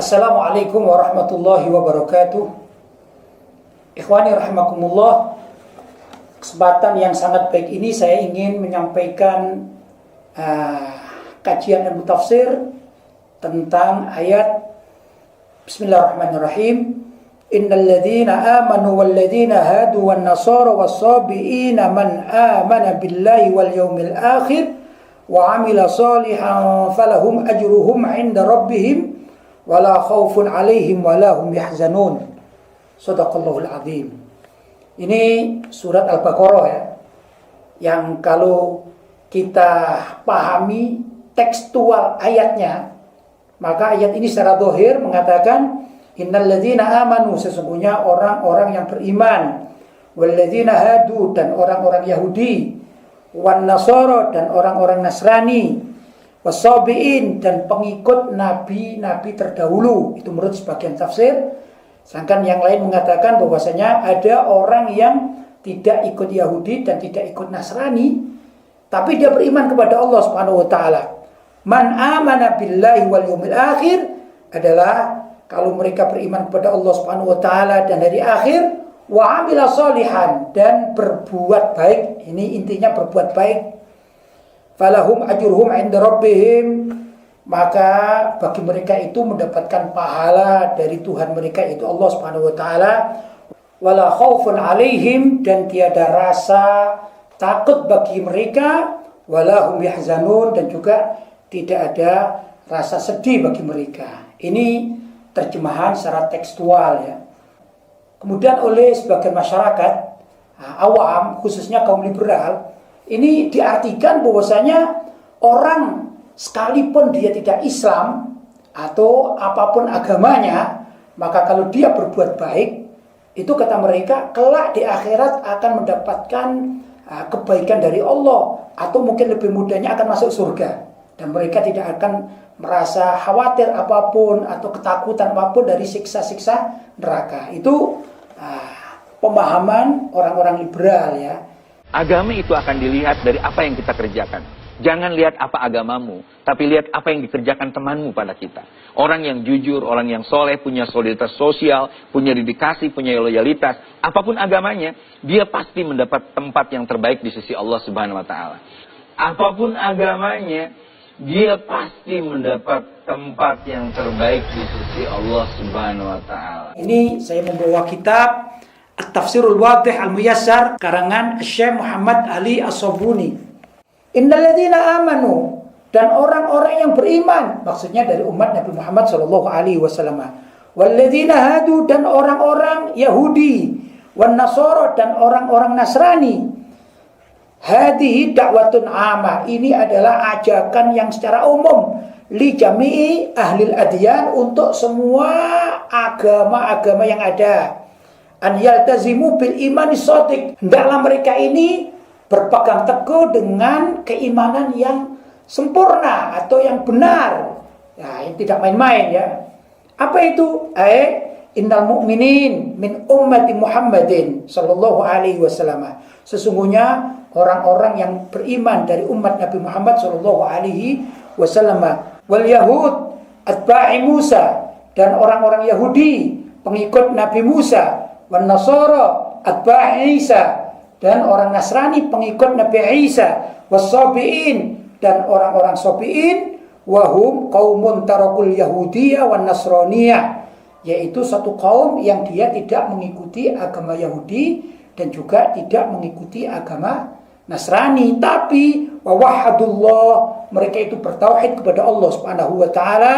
Assalamualaikum warahmatullahi wabarakatuh. Ikhwani rahimakumullah. Kesempatan yang sangat baik ini saya ingin menyampaikan kajian ilmu tafsir tentang ayat Bismillahirrahmanirrahim. Innal ladzina amanu wal ladzina hadu wan nasara was-sabiina man amana billahi wal yawmil akhir wa 'amila shalihan falahum ajruhum 'inda rabbihim wala khaufun 'alaihim wala hum yahzanun. Shadaqallahul azim. Ini surat Al-Baqarah ya. Yang kalau kita pahami tekstual ayatnya, maka ayat ini secara zahir mengatakan innal ladzina amanu, sesungguhnya orang-orang yang beriman, wal ladzina hadu, dan orang-orang Yahudi, wan nasara, dan orang-orang Nasrani, wasabiin, dan pengikut nabi-nabi terdahulu. Itu menurut sebagian tafsir. Sedangkan yang lain mengatakan bahwasanya ada orang yang tidak ikut Yahudi dan tidak ikut Nasrani, tapi dia beriman kepada Allah Subhanahu wa taala. Man amana billahi wal yawmil akhir adalah kalau mereka beriman kepada Allah Subhanahu wa taala dan hari akhir, wa amila sholihan, dan berbuat baik. Ini intinya berbuat baik. Falahum ajruhum 'inda rabbihim, maka bagi mereka itu mendapatkan pahala dari Tuhan mereka, itu Allah Subhanahu wa taala. Wala khaufun 'alaihim, dan tiada rasa takut bagi mereka, wala hum yahzanun, dan juga tidak ada rasa sedih bagi mereka. Ini terjemahan secara tekstual ya. Kemudian oleh sebagian masyarakat awam, khususnya kaum liberal, ini diartikan bahwasanya orang sekalipun dia tidak Islam atau apapun agamanya, maka kalau dia berbuat baik, itu kata mereka kelak di akhirat akan mendapatkan kebaikan dari Allah, atau mungkin lebih mudahnya akan masuk surga, dan mereka tidak akan merasa khawatir apapun atau ketakutan apapun dari siksa-siksa neraka. Itu pemahaman orang-orang liberal ya. Agama itu akan dilihat dari apa yang kita kerjakan. Jangan lihat apa agamamu, tapi lihat apa yang dikerjakan temanmu pada kita. Orang yang jujur, orang yang soleh, punya solidaritas sosial, punya dedikasi, punya loyalitas, apapun agamanya, dia pasti mendapat tempat yang terbaik di sisi Allah Subhanahu wa taala. Apapun agamanya, dia pasti mendapat tempat yang terbaik di sisi Allah Subhanahu wa taala. Ini saya membawa kitab At-Tafsirul Wadih Al-Muyassar karangan Syekh Muhammad Ali As-Sabuni. Innal ladzina amanu, dan orang-orang yang beriman, maksudnya dari umat Nabi Muhammad sallallahu alaihi wasallam. Wal ladzina hadu, dan orang-orang Yahudi, wan nasara, dan orang-orang Nasrani. Hadihi da'watun amah, ini adalah ajakan yang secara umum li jami'i ahlil adyan, untuk semua agama-agama yang ada. An yaltazimu bil imani shadiq, hendaklah mereka ini berpegang teguh dengan keimanan yang sempurna atau yang benar. Ya, yang tidak main-main ya. Apa itu? Innal mu'minin min ummati Muhammadin sallallahu alaihi wasallam. Sesungguhnya orang-orang yang beriman dari umat Nabi Muhammad sallallahu alaihi wasallam. Wal yahud atba'i Musa, dan orang-orang Yahudi pengikut Nabi Musa. Wan nasara atba'i Isa, dan orang Nasrani pengikut Nabi Isa. Was-sabiin, dan orang-orang sabiin. Wahum qaumun tarakul yahudiyah wan nasraniyah, yaitu satu kaum yang dia tidak mengikuti agama Yahudi dan juga tidak mengikuti agama Nasrani, tapi wahadullah, mereka itu bertauhid kepada Allah Subhanahu wa taala.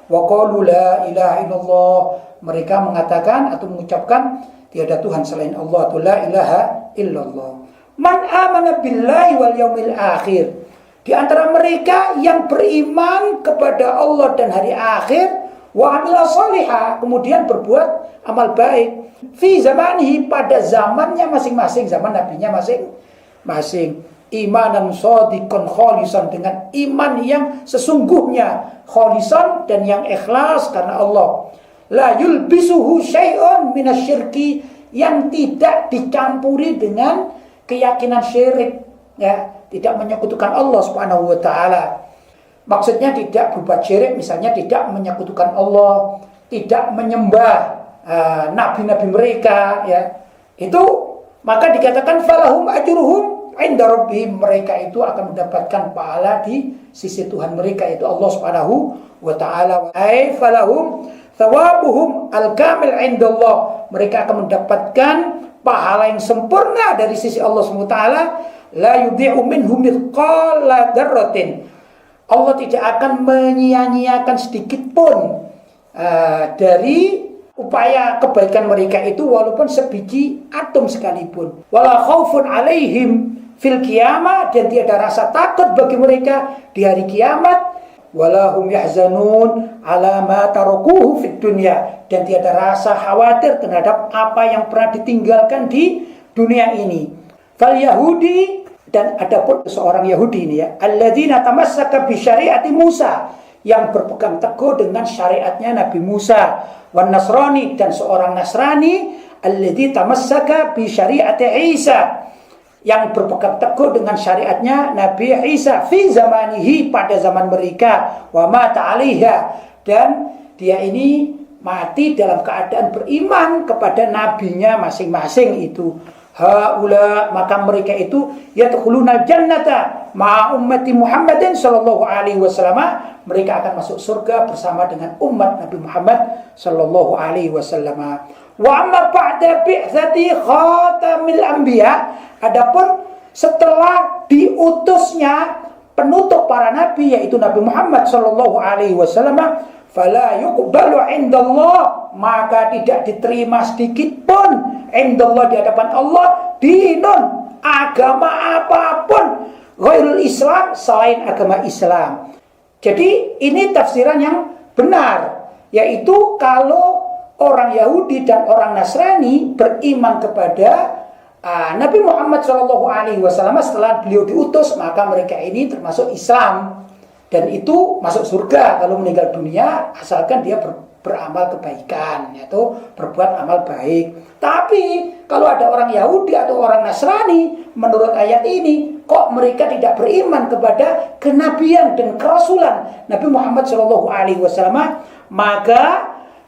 Wa qalu la ilaha illallah, mereka mengatakan atau mengucapkan tiada Tuhan selain Allah, atau la ilaha illallah. Man amana billahi wal yaumil akhir, di antara mereka yang beriman kepada Allah dan hari akhir, wa amila sholihah, kemudian berbuat amal baik, fi zamanihi, pada zamannya masing-masing, zaman nabinya masing-masing. Imanan shadiqan khalisan, dengan iman yang sesungguhnya, khalisan, dan yang ikhlas karena Allah. La yulbisuhu syai'un minasyirki, yang tidak dicampuri dengan keyakinan syirik ya, tidak menyekutukan Allah Subhanahu wa taala. Maksudnya tidak berbuat syirik, misalnya tidak menyekutukan Allah tidak menyembah nabi-nabi mereka, ya, itu maka dikatakan falahum ajruhum inda rabbihim, mereka itu akan mendapatkan pahala di sisi Tuhan mereka, itu Allah Subhanahu wa taala. Ai falahum thawabuhum al-kamil indallah, mereka akan mendapatkan pahala yang sempurna dari sisi Allah Subhanahu wa taala. La yudhi'u minhu mithqala dzarratin, Allah tidak akan menyia-nyiakan sedikit pun dari upaya kebaikan mereka itu, walaupun sebiji atom sekalipun. Wala khaufun alaihim fil qiyamah, dan tiada rasa takut bagi mereka di hari kiamat. Wala hum yahzanun ala ma tarakuhu fid dunya, dan tiada rasa khawatir terhadap apa yang pernah ditinggalkan di dunia ini. Fal Yahudi, dan adapun seorang Yahudi ini, ya, alladzina tamassaka bi syariati Musa, yang berpegang teguh dengan syariatnya Nabi Musa, wan Nasrani, dan seorang Nasrani alladzi tamassaka bi syariati Isa, yang berpegang teguh dengan syariatnya Nabi Isa, fi zamanihi, pada zaman mereka, wa mata 'alaiha, dan dia ini mati dalam keadaan beriman kepada nabinya masing-masing itu. Haula, maka mereka itu yadkhulunal jannata ma'a ummati Muhammadin sallallahu alaihi wasallam, mereka akan masuk surga bersama dengan umat Nabi Muhammad sallallahu alaihi wasallam. Wa amma ba'da bi'tsati khatamil anbiya, adapun setelah diutusnya penutup para nabi, yaitu Nabi Muhammad sallallahu alaihi wasallam, fala yuqbalu indallah, maka tidak diterima sedikit pun indallah, di hadapan Allah, dinun, agama apapun, ghairul Islam, selain agama Islam. Jadi ini tafsiran yang benar, yaitu kalau orang Yahudi dan orang Nasrani beriman kepada Nabi Muhammad SAW setelah beliau diutus, maka mereka ini termasuk Islam, dan itu masuk surga kalau meninggal dunia, asalkan dia beramal kebaikan, yaitu berbuat amal baik. Tapi kalau ada orang Yahudi atau orang Nasrani, menurut ayat ini kok mereka tidak beriman kepada kenabian dan kerasulan Nabi Muhammad SAW, maka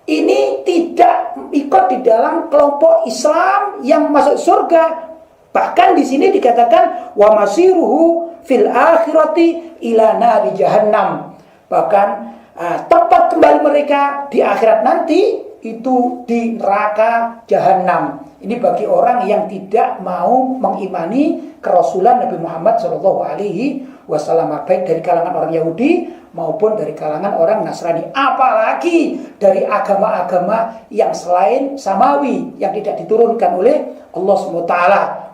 ini tidak ikut di dalam kelompok Islam yang masuk surga. Bahkan di sini dikatakan wa masiruhu fil akhirati ila nari jahannam. Bahkan tempat kembali mereka di akhirat nanti itu di neraka jahanam. Ini bagi orang yang tidak mau mengimani kerasulan Nabi Muhammad SAW, baik dari kalangan orang Yahudi maupun dari kalangan orang Nasrani, apalagi dari agama-agama yang selain samawi yang tidak diturunkan oleh Allah SWT.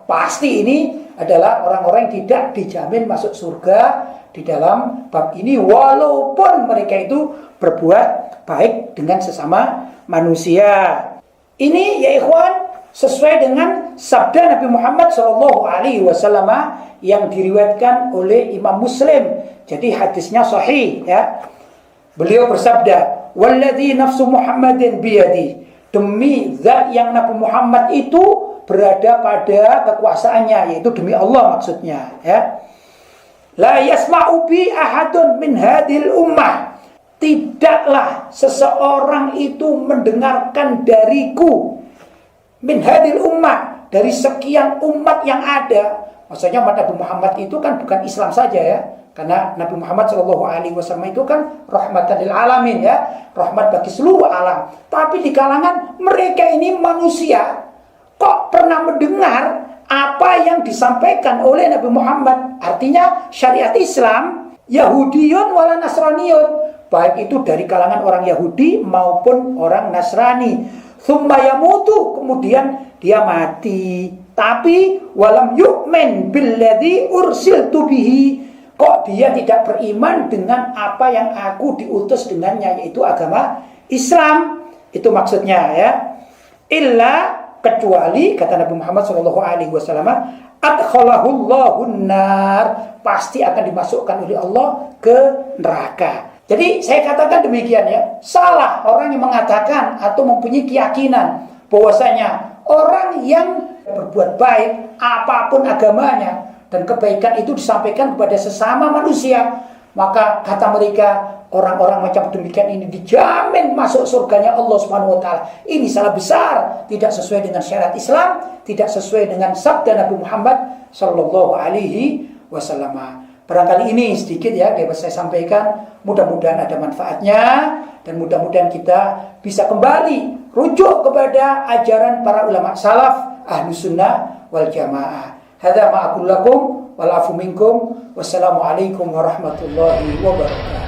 Pasti ini adalah orang-orang yang tidak dijamin masuk surga di dalam bab ini, walaupun mereka itu berbuat baik dengan sesama manusia. Ini ya ikhwan, sesuai dengan sabda Nabi Muhammad SAW yang diriwayatkan oleh Imam Muslim. Jadi hadisnya sahih, ya. Beliau bersabda, "Walladzi nafsu Muhammadin biyadi." Demi zat yang Nabi Muhammad itu berada pada kekuasaannya, yaitu demi Allah maksudnya, ya. La yasma'u bi ahadun min hadhil ummah. Tidaklah seseorang itu mendengarkan dariku min hadhil ummah, dari sekian umat yang ada. Maksudnya umat Nabi Muhammad itu kan bukan Islam saja, ya. Karena Nabi Muhammad SAW itu kan rahmatan lil alamin, ya, rahmat bagi seluruh alam. Tapi di kalangan mereka ini manusia, kok pernah mendengar apa yang disampaikan oleh Nabi Muhammad? Artinya syariat Islam, Yahudiyun wala Nasraniyun, baik itu dari kalangan orang Yahudi maupun orang Nasrani. Tsumma yamutu, kemudian dia mati, tapi walam yu'min billadzi ursiltu bihi, kok dia tidak beriman dengan apa yang aku diutus dengannya, yaitu agama Islam. Itu maksudnya, ya. Illa, kecuali kata Nabi Muhammad SAW, adkhalahullahu nar, pasti akan dimasukkan oleh Allah ke neraka. Jadi saya katakan demikian, ya, salah orang yang mengatakan atau mempunyai keyakinan bahwasanya orang yang berbuat baik apapun agamanya dan kebaikan itu disampaikan kepada sesama manusia, Maka kata mereka, orang-orang macam demikian ini dijamin masuk surganya Allah Subhanahu wa taala. Ini salah besar, tidak sesuai dengan syariat Islam, tidak sesuai dengan sabda Nabi Muhammad sallallahu alaihi wasallam. Barangkali ini sedikit ya dapat saya sampaikan, mudah-mudahan ada manfaatnya dan mudah-mudahan kita bisa kembali rujuk kepada ajaran para ulama salaf Ahlus Sunnah wal Jamaah. Hadza ma aqul lakum wal afu minkum. Wassalamualaikum warahmatullahi wabarakatuh.